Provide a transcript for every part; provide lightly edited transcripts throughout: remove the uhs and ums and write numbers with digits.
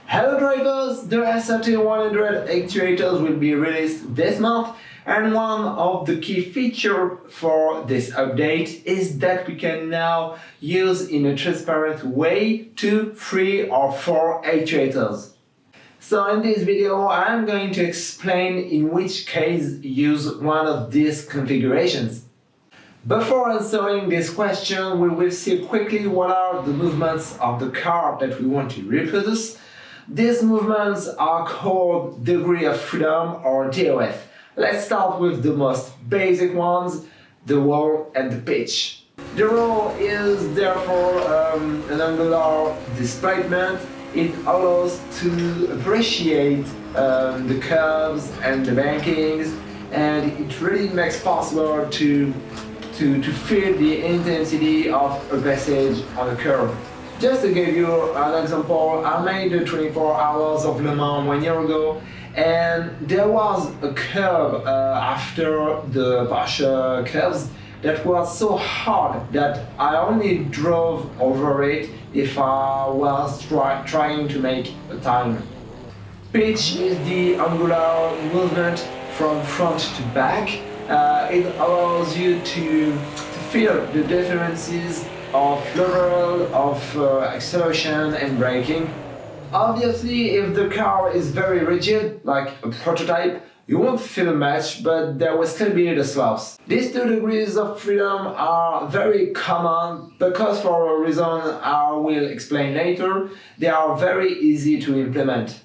Hello drivers, the SRT100 actuators will be released this month, and one of the key features for this update is that we can now use in a transparent way 2, 3 or 4 actuators. So in this video I'm going to explain in which case use one of these configurations. Before answering this question, we will see quickly what are the movements of the car that we want to reproduce. These movements are called degree of freedom or DOF. Let's start with the most basic ones, the roll and the pitch. The roll is therefore an angular displacement. It allows to appreciate the curves and the bankings, and it really makes possible to feel the intensity of a passage on a curve. Just to give you an example, I made the 24 hours of Le Mans 1 year ago, and there was a curve after the partial curves that was so hard that I only drove over it if I was trying to make a time. Pitch is the angular movement from front to back. It allows you to feel the differences of level of acceleration and braking. Obviously, if the car is very rigid, like a prototype, you won't feel much, but there will still be the slopes. These 2 degrees of freedom are very common because, for a reason I will explain later, they are very easy to implement.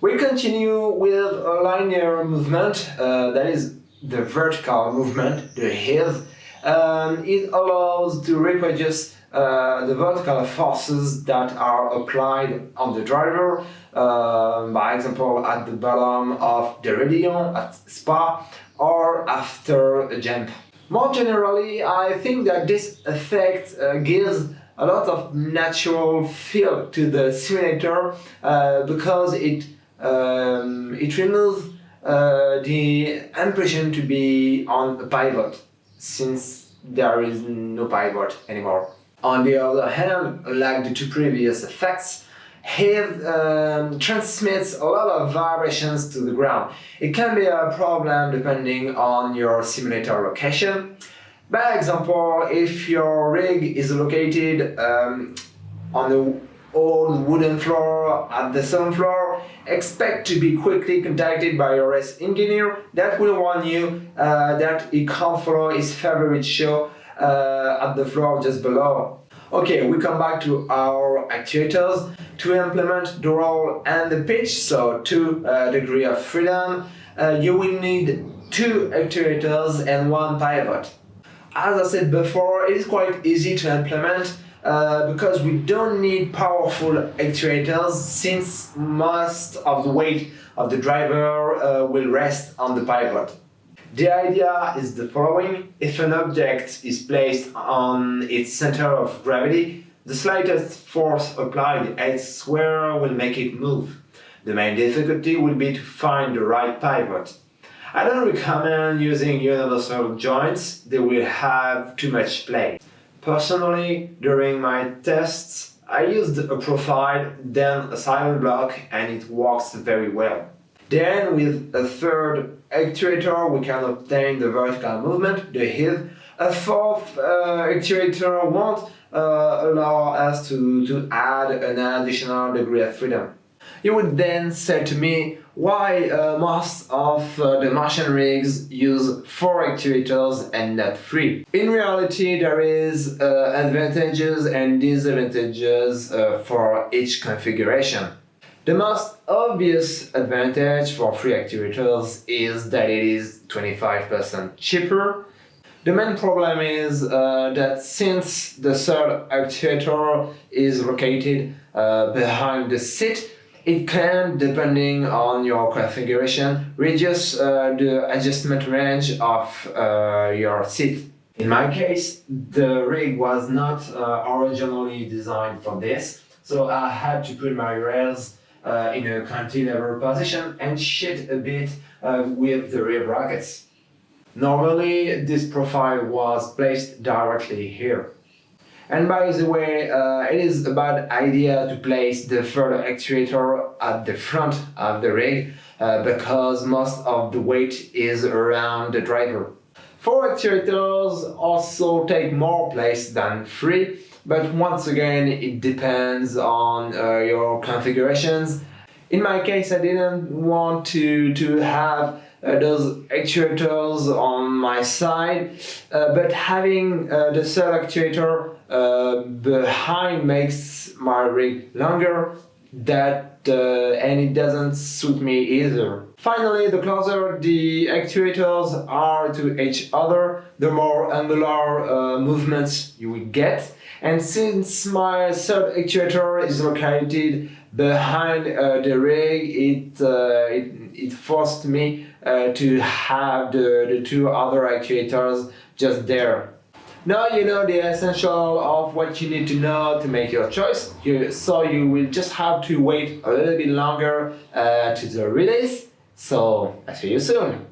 We continue with a linear movement, that is the vertical movement, the heave. It allows to reproduce the vertical forces that are applied on the driver, by example at the bottom of the Rédillon at Spa or after a jump. More generally, I think that this effect gives a lot of natural feel to the simulator because it removes the impression to be on a pivot, since there is no pivot anymore. On the other hand, like the 2 previous effects, heave transmits a lot of vibrations to the ground. It can be a problem depending on your simulator location. By example, if your rig is located on the old wooden floor at the 7th floor, expect to be quickly contacted by your race engineer that will warn you that he can't follow his favorite show at the floor just below. Okay, we come back to our actuators. To implement the roll and the pitch, so 2 degree of freedom, you will need 2 actuators and 1 pivot. As I said before, it is quite easy to implement because we don't need powerful actuators, since most of the weight of the driver will rest on the pivot. The idea is the following: if an object is placed on its center of gravity, the slightest force applied elsewhere will make it move. The main difficulty will be to find the right pivot. I don't recommend using universal joints, they will have too much play. Personally, during my tests, I used a profile, then a silent block, and it works very well. Then, with a 3rd actuator, we can obtain the vertical movement, the heave. A 4th actuator won't allow us to add an additional degree of freedom. You would then say to me why most of the Martian rigs use 4 actuators and not 3. In reality, there is advantages and disadvantages for each configuration. The most obvious advantage for 3 actuators is that it is 25% cheaper. The main problem is that since the 3rd actuator is located behind the seat, it can, depending on your configuration, reduce the adjustment range of your seat. In my case, the rig was not originally designed for this, so I had to put my rails in a cantilever position and shift a bit with the rear brackets. Normally, this profile was placed directly here. And by the way, it is a bad idea to place the third actuator at the front of the rig because most of the weight is around the driver. 4 actuators also take more place than 3, but once again it depends on your configurations. In my case, I didn't want to have those actuators on my side, but having the third actuator behind makes my rig longer, and it doesn't suit me either. Finally, the closer the actuators are to each other, the more angular movements you will get. And since my third actuator is located behind the rig, it forced me to have the 2 other actuators just there. Now you know the essential of what you need to know to make your choice, so you will just have to wait a little bit longer to the release. So, I'll see you soon!